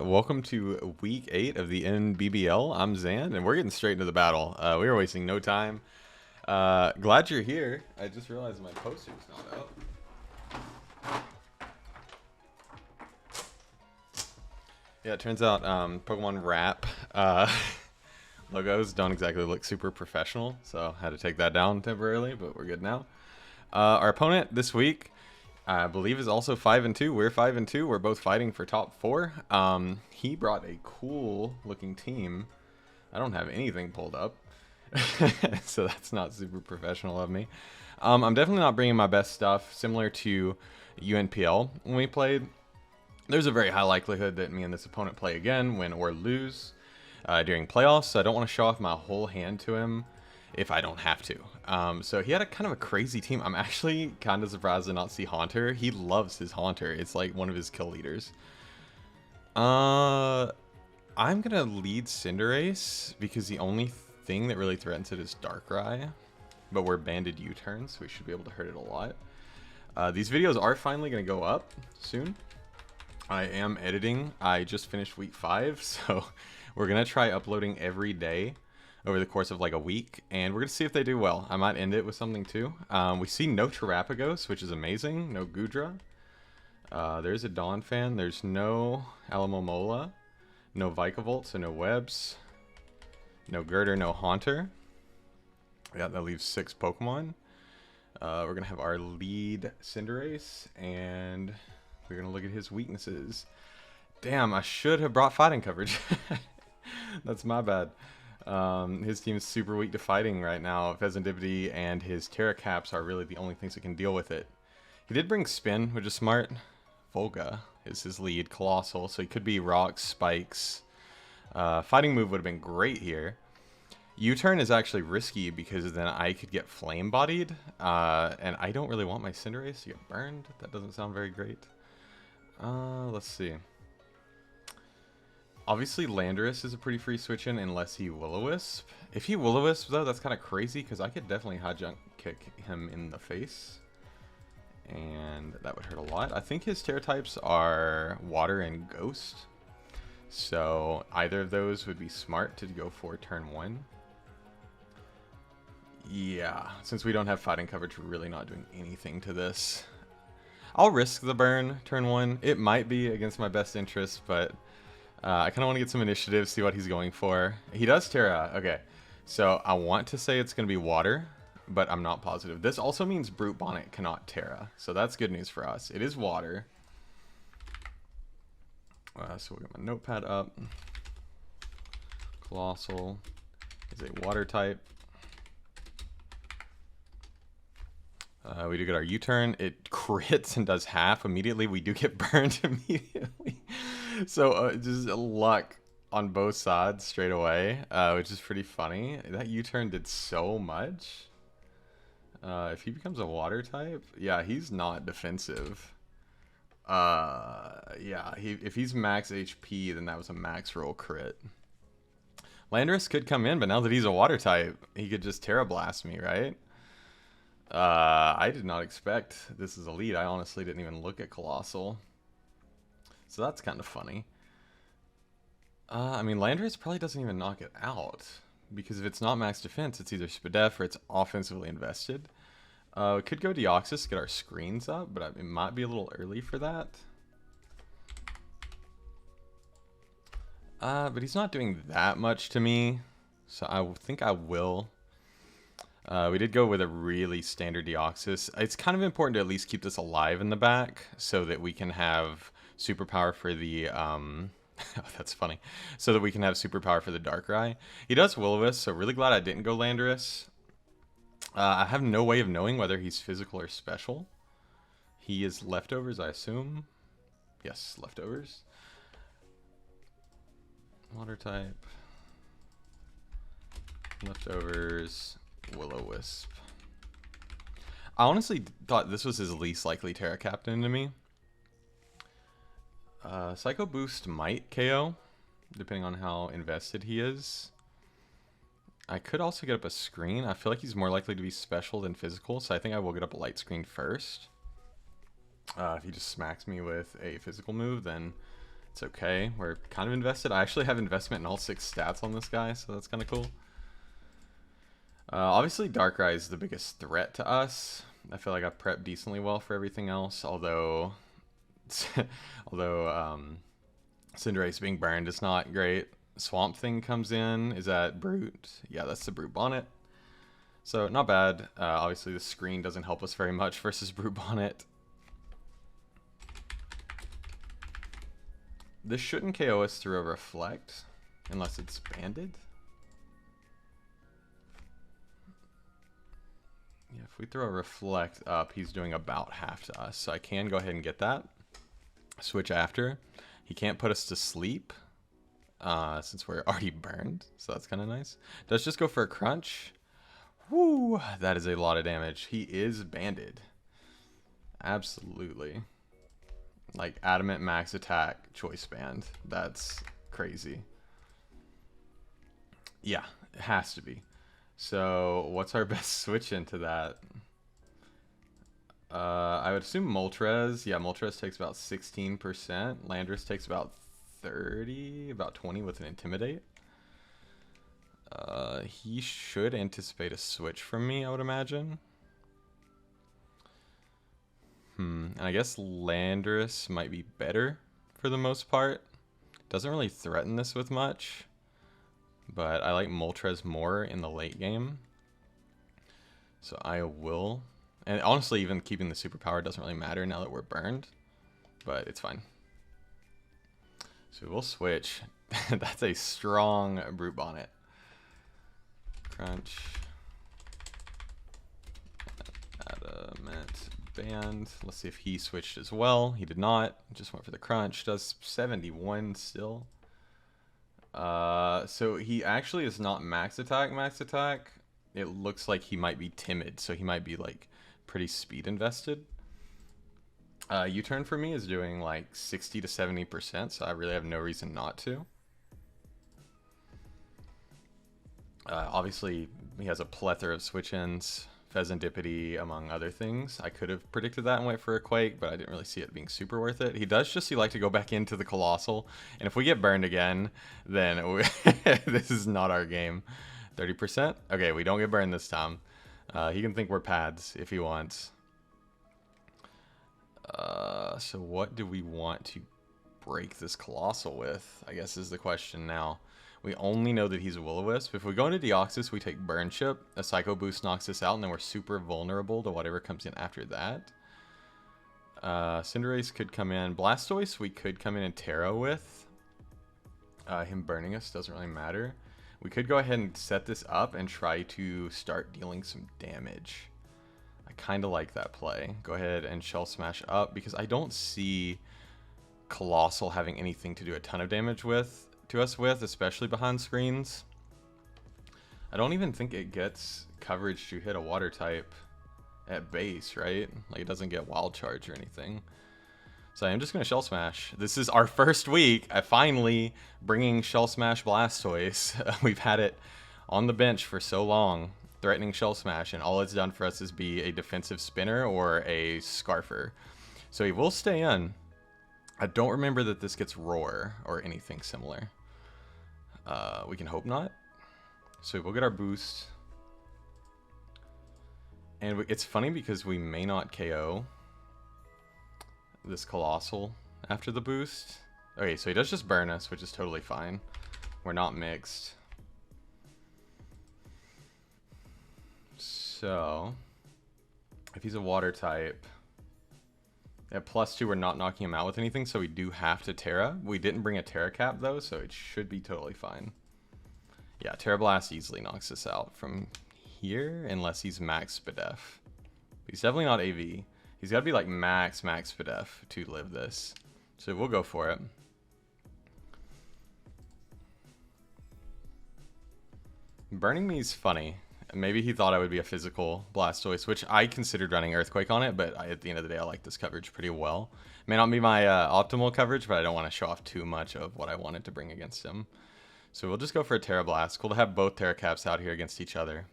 Welcome to week 8 of the NBBL. I'm Zan, and we're getting straight into the battle. We are wasting no time. Glad you're here. I just realized my poster's not up. Yeah, it turns out Pokemon Wrap logos don't exactly look super professional, so I had to take that down temporarily, but we're good now. Our opponent this week, I believe, is also 5-2. We're 5-2. We're both fighting for top 4. He brought a cool looking team. I don't have anything pulled up, so that's not super professional of me. I'm definitely not bringing my best stuff. Similar to UNPL when we played, there's a very high likelihood that me and this opponent play again, win or lose during playoffs. So I don't want to show off my whole hand to him if I don't have to. So he had a kind of a crazy team. I'm actually kind of surprised to not see Haunter. He loves his Haunter. It's like one of his kill leaders. I'm gonna lead Cinderace because the only thing that really threatens it is Darkrai. But we're banded U-turns, so we should be able to hurt it a lot. These videos are finally gonna go up soon. I am editing. I just finished week 5, so we're gonna try uploading every day over the course of like a week, and we're gonna see if they do well. I might end it with something too. We see no Terapagos, which is amazing. No Gudra. There's a Dawn fan. There's no Alamomola, no Vikavolt, so no Webs, no Girder, no Haunter. Yeah, that leaves 6 Pokemon. We're gonna have our lead Cinderace, and we're gonna look at his weaknesses. Damn, I should have brought fighting coverage. That's my bad. His team is super weak to fighting right now. Pheasantipity and his Terra Caps are really the only things that can deal with it. He did bring Spin, which is smart. Volga is his lead, Colossal, so he could be Rocks, Spikes. Fighting move would have been great here. U-turn is actually risky because then I could get flame bodied, and I don't really want my Cinderace to get burned. That doesn't sound very great. Let's see. Obviously, Landorus is a pretty free switch in unless he Will-O-Wisp. If he Will-O-Wisp, though, that's kind of crazy because I could definitely high jump kick him in the face. And that would hurt a lot. I think his Terra types are Water and Ghost. So either of those would be smart to go for turn 1. Yeah, since we don't have fighting coverage, we're really not doing anything to this. I'll risk the burn turn 1. It might be against my best interest, but I kind of want to get some initiative, see what he's going for. He does Terra. Okay, so I want to say it's going to be Water, but I'm not positive. This also means Brute Bonnet cannot Terra, so that's good news for us. It is Water. So we'll get my notepad up. Colossal is a Water type. We do get our U-turn. It crits and does half immediately. We do get burned immediately. So just luck on both sides straight away, which is pretty funny. That U-turn did so much. If he becomes a Water type, yeah, he's not defensive. Yeah, if he's max HP, then that was a max roll crit. Landorus could come in, but now that he's a Water type, he could just Terra Blast me, right? I did not expect this as a lead. I honestly didn't even look at Colossal. So that's kind of funny. I mean, Landorus probably doesn't even knock it out. Because if it's not max defense, it's either Spadef or it's offensively invested. We could go Deoxys, get our screens up, but it might be a little early for that. But he's not doing that much to me. So I think I will. We did go with a really standard Deoxys. It's kind of important to at least keep this alive in the back so that we can have superpower for the oh, that's funny. So that we can have superpower for the Darkrai. He does Will-O-Wisp, so really glad I didn't go Landorus. I have no way of knowing whether he's physical or special. He is leftovers, I assume. Yes, leftovers. Water type. Leftovers. Will-O-Wisp. I honestly thought this was his least likely Terra Captain to me. Psycho Boost might KO, depending on how invested he is. I could also get up a screen. I feel like he's more likely to be special than physical, so I think I will get up a light screen first. If he just smacks me with a physical move, then It's okay. We're kind of invested. I actually have investment in all 6 stats on this guy, so that's kind of cool. Obviously, Darkrai is the biggest threat to us. I feel like I've prepped decently well for everything else, although Cinderace being burned is not great. Swamp Thing comes in. Is that Brute? Yeah, that's the Brute Bonnet. So, not bad. Obviously, the screen doesn't help us very much versus Brute Bonnet. This shouldn't KO us through a Reflect, unless it's banded. Yeah, if we throw a Reflect up, he's doing about half to us. So I can go ahead and get that. Switch after. He can't put us to sleep, since we're already burned. So that's kind of nice. Does just go for a Crunch. Woo! That is a lot of damage. He is banded. Absolutely. Like, Adamant Max Attack Choice Band. That's crazy. Yeah, it has to be. So, what's our best switch into that? I would assume Moltres. Yeah, Moltres takes about 16%. Landorus takes about 30, about 20 with an Intimidate. He should anticipate a switch from me, I would imagine. And I guess Landorus might be better for the most part. Doesn't really threaten this with much. But I like Moltres more in the late game. So I will. And honestly, even keeping the superpower doesn't really matter now that we're burned. But it's fine. So we'll switch. That's a strong Brute Bonnet. Crunch. Adamant Band. Let's see if he switched as well. He did not. Just went for the Crunch. Does 71 still. So he actually is not max attack. It looks like he might be timid, so he might be like pretty speed invested. U-turn for me is doing like 60 to 70%, so I really have no reason not to. Obviously, he has a plethora of switch-ins, Pheasantipity, among other things. I could have predicted that and went for a Quake, but I didn't really see it being super worth it. He does just like to go back into the Colossal, and if we get burned again, then this is not our game. 30%? Okay, we don't get burned this time. He can think we're pads if he wants. So what do we want to break this Colossal with, I guess is the question now. We only know that he's a Will-O-Wisp. If we go into Deoxys, we take Burn Chip. A Psycho Boost knocks us out, and then we're super vulnerable to whatever comes in after that. Cinderace could come in. Blastoise, we could come in and Terra with. Him burning us doesn't really matter. We could go ahead and set this up and try to start dealing some damage. I kind of like that play. Go ahead and Shell Smash up, because I don't see Colossal having anything to do a ton of damage to us with, especially behind screens. I don't even think it gets coverage to hit a water type at base, right? Like, it doesn't get Wild Charge or anything. So I'm just going to Shell Smash. This is our first week. I finally bringing Shell Smash Blastoise. We've had it on the bench for so long, threatening Shell Smash, and all it's done for us is be a defensive spinner or a Scarfer. So he will stay in. I don't remember that this gets Roar or anything similar. We can hope not. So we'll get our boost. And it's funny because we may not KO this Colossal after the boost. Okay, so he does just burn us, which is totally fine. We're not mixed. So, if he's a water type, at +2, we're not knocking him out with anything, so we do have to Terra. We didn't bring a Terra Cap, though, so it should be totally fine. Yeah, Terra Blast easily knocks us out from here, unless he's max Spadef. He's definitely not AV. He's got to be like max Spadef to live this. So we'll go for it. Burning me is funny. Maybe he thought I would be a physical Blastoise, which I considered running Earthquake on it, but at the end of the day, I like this coverage pretty well. May not be my optimal coverage, but I don't want to show off too much of what I wanted to bring against him. So we'll just go for a Terra Blast. Cool to have both Terra Caps out here against each other.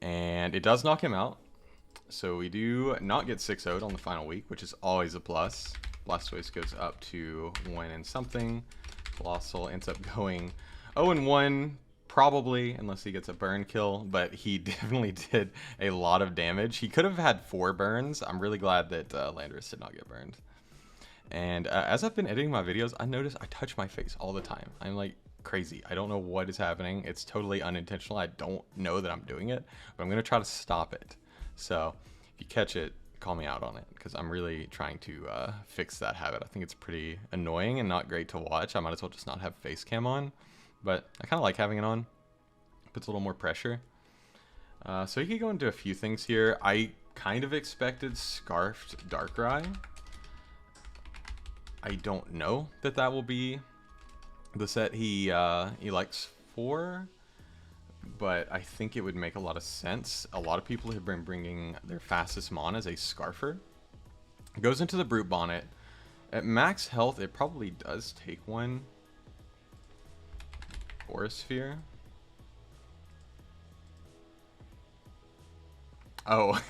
And it does knock him out. So we do not get 6-0'd on the final week, which is always a plus. Blastoise goes up to 1 and something. Colossal ends up going 0-1, probably, unless he gets a burn kill, but he definitely did a lot of damage. He could have had 4 burns. I'm really glad that Landorus did not get burned. And as I've been editing my videos, I notice I touch my face all the time. I'm like crazy. I don't know what is happening. It's totally unintentional. I don't know that I'm doing it, but I'm going to try to stop it. So if you catch it, call me out on it, because I'm really trying to fix that habit. I think it's pretty annoying and not great to watch. I might as well just not have face cam on, but I kind of like having it on. Puts a little more pressure. So you could go into a few things here. I kind of expected Scarfed Darkrai. I don't know that that will be the set he elects for, but I think it would make a lot of sense. A lot of people have been bringing their fastest Mon as a Scarfer. Goes into the Brute Bonnet. At max health, it probably does take one Aura Sphere. Oh,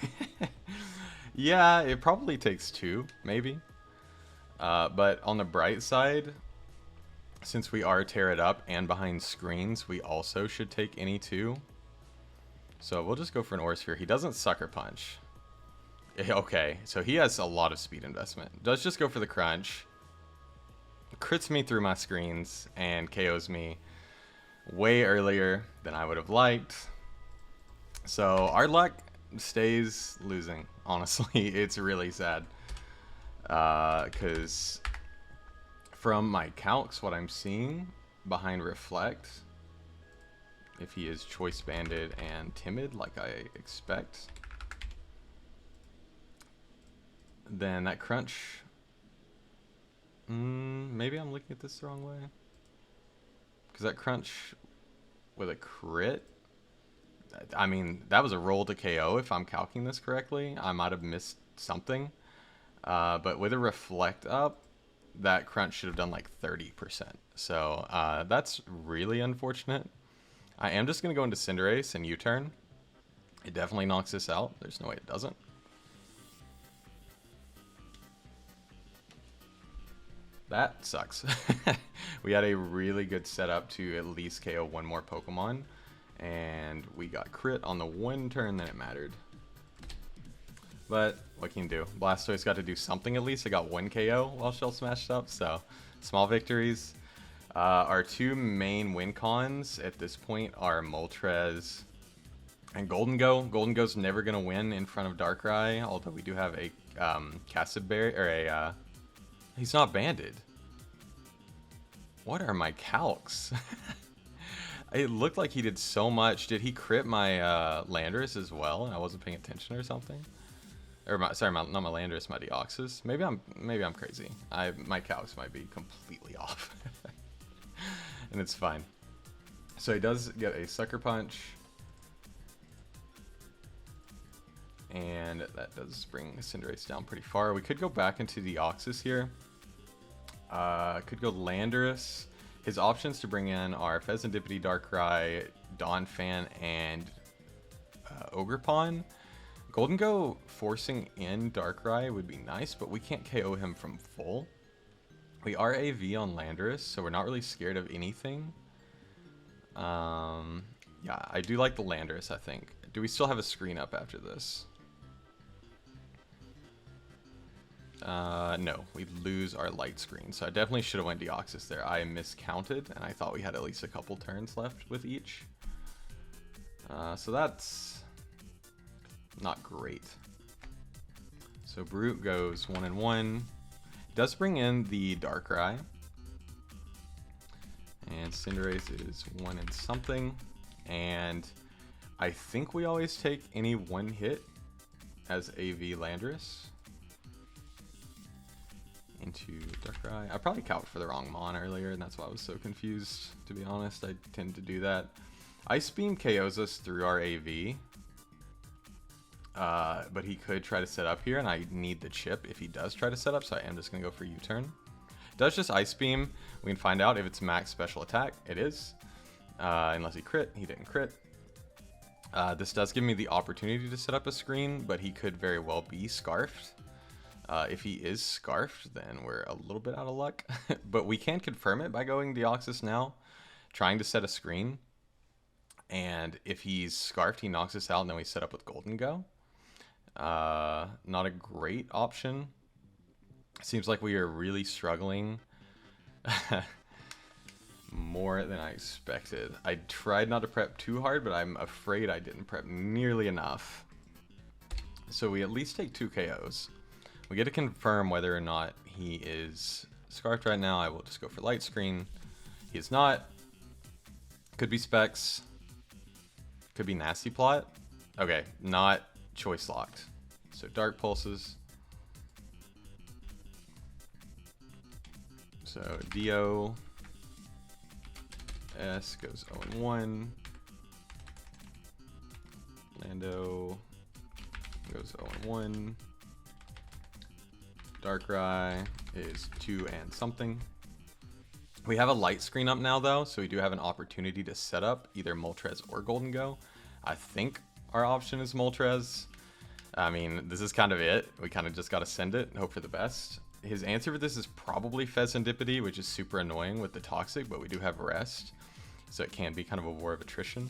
yeah, it probably takes 2, maybe. But on the bright side, since we are tear it up and behind screens, we also should take any 2. So we'll just go for an Aura Sphere. He doesn't Sucker Punch. Okay, so he has a lot of speed investment. Does just go for the Crunch. Crits me through my screens and KOs me way earlier than I would have liked. So our luck stays losing, honestly. It's really sad. Because from my calcs, what I'm seeing behind Reflect, if he is Choice Banded and Timid like I expect, then that Crunch, maybe I'm looking at this the wrong way, because that Crunch with a crit, I mean, that was a roll to KO if I'm calculating this correctly. I might have missed something. But with a Reflect up, that Crunch should have done like 30%. So that's really unfortunate. I am just going to go into Cinderace and U-turn. It definitely knocks this out. There's no way it doesn't. That sucks. We had a really good setup to at least KO one more Pokemon, and we got crit on the one turn that it mattered. But what can you do? Blastoise got to do something at least. I got 1 KO while Shell smashed up, so small victories. Our 2 main win cons at this point are Moltres and Golden Go. Golden Go's never going to win in front of Darkrai, although we do have a Cassid Berry, or a... he's not banded. What are my calcs? It looked like he did so much. Did he crit my Landorus as well and I wasn't paying attention or something? Or not my Landorus, my Deoxys. Maybe I'm crazy. My calcs might be completely off. And it's fine. So he does get a Sucker Punch. And that does bring Cinderace down pretty far. We could go back into Deoxys here. Could go Landorus. His options to bring in are Fezandipity, Darkrai, Donphan, and Ogerpon. Golden Go forcing in Darkrai would be nice, but we can't KO him from full. We are AV on Landorus, so we're not really scared of anything. Yeah, I do like the Landorus, I think. Do we still have a screen up after this? No, we lose our light screen, so I definitely should have went Deoxys there. I miscounted, and I thought we had at least a couple turns left with each. So that's not great. So Brute goes 1-1. Does bring in the Darkrai. And Cinderace is 1 and something. And I think we always take any one hit as AV Landorus into Darkrai. I probably calced for the wrong Mon earlier, and that's why I was so confused, to be honest. I tend to do that. Ice Beam KOs us through our AV. But he could try to set up here, and I need the chip if he does try to set up, so I am just going to go for U-turn. Does just Ice Beam. We can find out if it's max special attack. It is. Unless he crit. He didn't crit. This does give me the opportunity to set up a screen, but he could very well be Scarfed. If he is scarfed, then we're a little bit out of luck. But we can confirm it by going Deoxys now, trying to set a screen. And if he's scarfed, he knocks us out, and then we set up with Golden Go. Not a great option. Seems like we are really struggling. More than I expected. I tried not to prep too hard, but I'm afraid I didn't prep nearly enough. So we at least take 2 KOs. We get to confirm whether or not he is scarfed right now. I will just go for light screen. He is not. Could be specs. Could be nasty plot. Okay, not choice locked. So dark pulses. So Dio S goes 0-1. Lando goes 0-1. Darkrai is 2 and something. We have a light screen up now though, so we do have an opportunity to set up either Moltres or Golden Go. I think our option is Moltres. I mean, this is kind of it. We kind of just got to send it and hope for the best. His answer for this is probably Fezandipity, which is super annoying with the Toxic, but we do have Rest, so it can be kind of a war of attrition.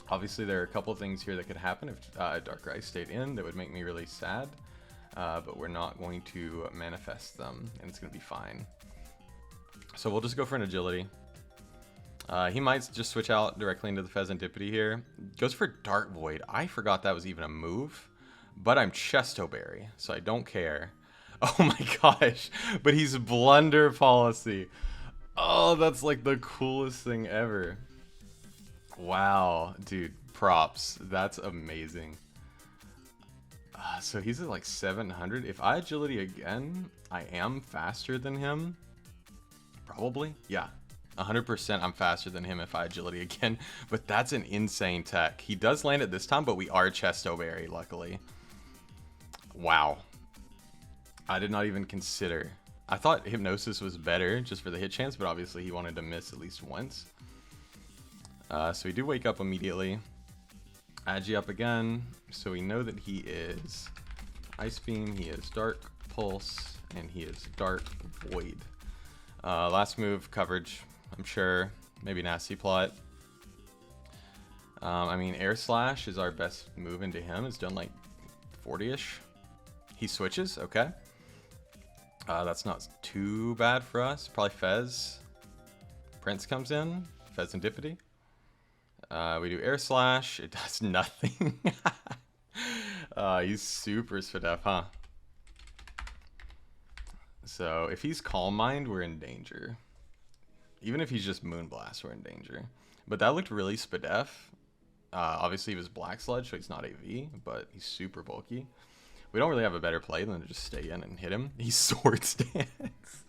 Obviously, there are a couple of things here that could happen if Darkrai stayed in that would make me really sad, but we're not going to manifest them, and it's going to be fine. So we'll just go for an Agility. He might just switch out directly into the Fezandipity here. Goes for Dark Void. I forgot that was even a move, but I'm Chesto Berry, so I don't care. Oh my gosh, but he's Blunder Policy. Oh, that's like the coolest thing ever. Wow, dude, props. That's amazing. So he's at like 700. If I Agility again, I am faster than him. Probably, yeah. 100% I'm faster than him if I Agility again, but that's an insane tech. He does land it this time, but we are Chesto Berry, luckily. Wow. I did not even consider. I thought Hypnosis was better just for the hit chance, but obviously he wanted to miss at least once. So we do wake up immediately. Agi up again, so we know that he is Ice Beam, he is Dark Pulse, and he is Dark Void. Last move, coverage, I'm sure. Maybe Nasty Plot. I mean, Air Slash is our best move into him. It's done like 40-ish. He switches, okay. That's not too bad for us. Probably Fez. Prince comes in. Fezandipity. We do Air Slash. It does nothing. He's super Spadef, huh? So if he's Calm Mind, we're in danger. Even if he's just Moonblast, we're in danger. But that looked really Spadef. Obviously he was Black Sludge, so he's not AV, but he's super bulky. We don't really have a better play than to just stay in and hit him. He's Sword Stance.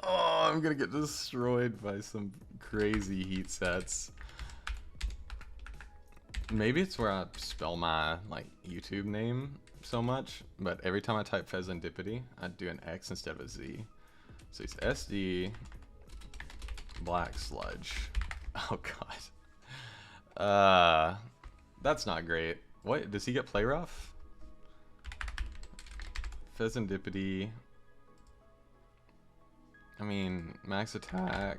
Oh, I'm gonna get destroyed by some crazy heat sets. Maybe it's where I spell my like YouTube name so much, but every time I type Fezandipity, I do an X instead of a Z. So he's SD Black Sludge. Oh god. That's not great. What, does he get Play Rough? Fezandipity. I mean, max attack.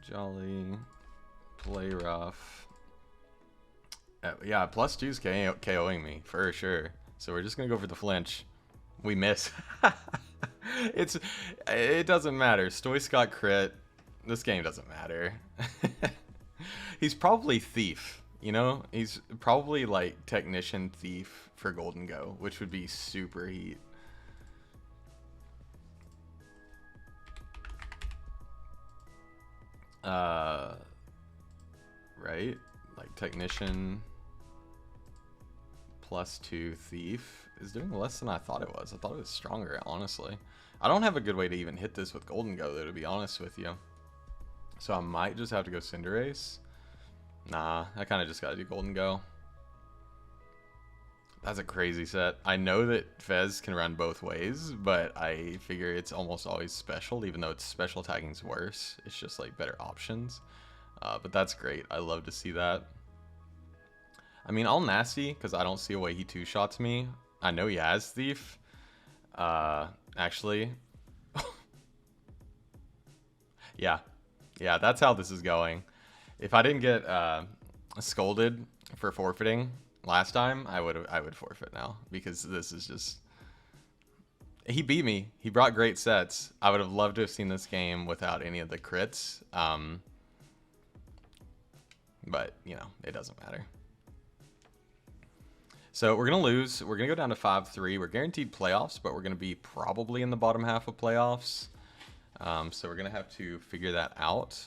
Jolly. Play Rough. Yeah, +2's KOing me for sure. So we're just gonna go for the flinch. We miss. It doesn't matter. Stoice got crit. This game doesn't matter. He's probably Thief. You know, he's probably like Technician Thief for Golden Go, which would be super heat. Right? Like Technician +2 Thief is doing less than I thought it was. I thought it was stronger, honestly. I don't have a good way to even hit this with Golden Go, though, to be honest with you. So I might just have to go Cinderace. Nah, I kind of just got to do Golden Go. That's a crazy set. I know that Fez can run both ways, but I figure it's almost always special, even though it's special attacking's worse. It's just like better options. But that's great. I love to see that. I mean, all nasty, because I don't see a way he two-shots me. I know he has Thief. Actually. Yeah. Yeah, that's how this is going. If I didn't get scolded for forfeiting last time, I would forfeit now, because this is just... He beat me. He brought great sets. I would have loved to have seen this game without any of the crits. But, you know, it doesn't matter. So we're going to lose. We're going to go down to 5-3. We're guaranteed playoffs, but we're going to be probably in the bottom half of playoffs. So we're going to have to figure that out.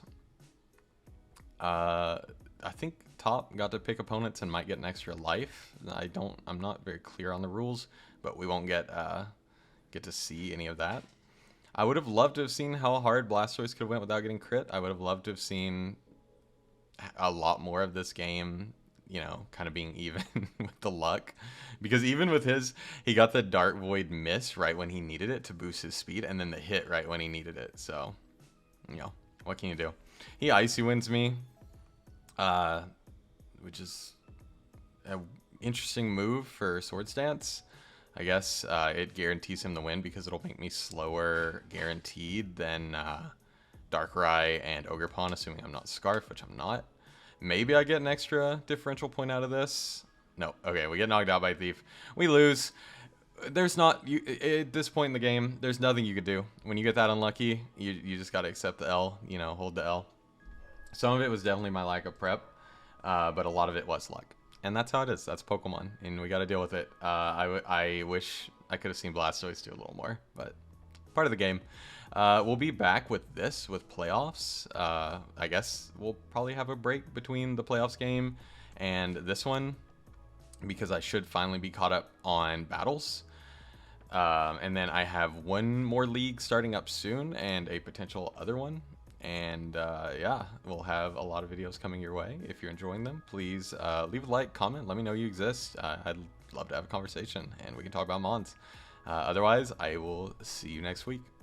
I think top got to pick opponents and might get an extra life. I'm not very clear on the rules, but we won't get to see any of that. I would have loved to have seen how hard Blastoise could have went without getting crit. I would have loved to have seen a lot more of this game, you know, kind of being even with the luck, because even with his, he got the Dark Void miss right when he needed it to boost his speed, and then the hit right when he needed it. So, you know, what can you do? He Icy Winds me, which is an interesting move for Swords Dance. I guess it guarantees him the win because it'll make me slower guaranteed than Darkrai and Ogerpon, assuming I'm not Scarf, which I'm not. Maybe I get an extra differential point out of this. No. Okay, we get knocked out by Thief. We lose. There's not... at this point in the game, there's nothing you could do. When you get that unlucky, you just got to accept the L, you know, hold the L. Some of it was definitely my lack of prep, but a lot of it was luck. And that's how it is. That's Pokemon, and we got to deal with it. I wish I could have seen Blastoise do a little more, but part of the game. We'll be back with this, with playoffs. I guess we'll probably have a break between the playoffs game and this one, because I should finally be caught up on battles. And then I have one more league starting up soon and a potential other one. And yeah, we'll have a lot of videos coming your way. If you're enjoying them, please leave a like, comment, let me know you exist. I'd love to have a conversation and we can talk about Mons. Otherwise, I will see you next week.